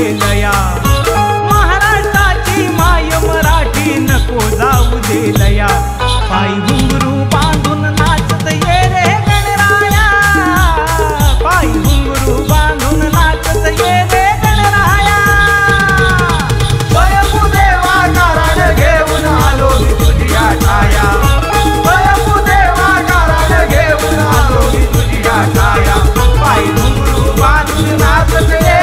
दे लया, महाराष्ट्राची माय मराठी नको जाऊ दे लया। पायी घुंगरू बांधून नाचत ये रे गणराया, पायी घुंगरू बांधून नाचत ये रे गणराया। स्वयंभूदेवा कारण घेऊन आलो मी तुझ्या छाया, स्वयंभूदेवा कारण घेऊन आलो मी तुझ्या छाया। पायी घुंगरू बांधून नाचत ये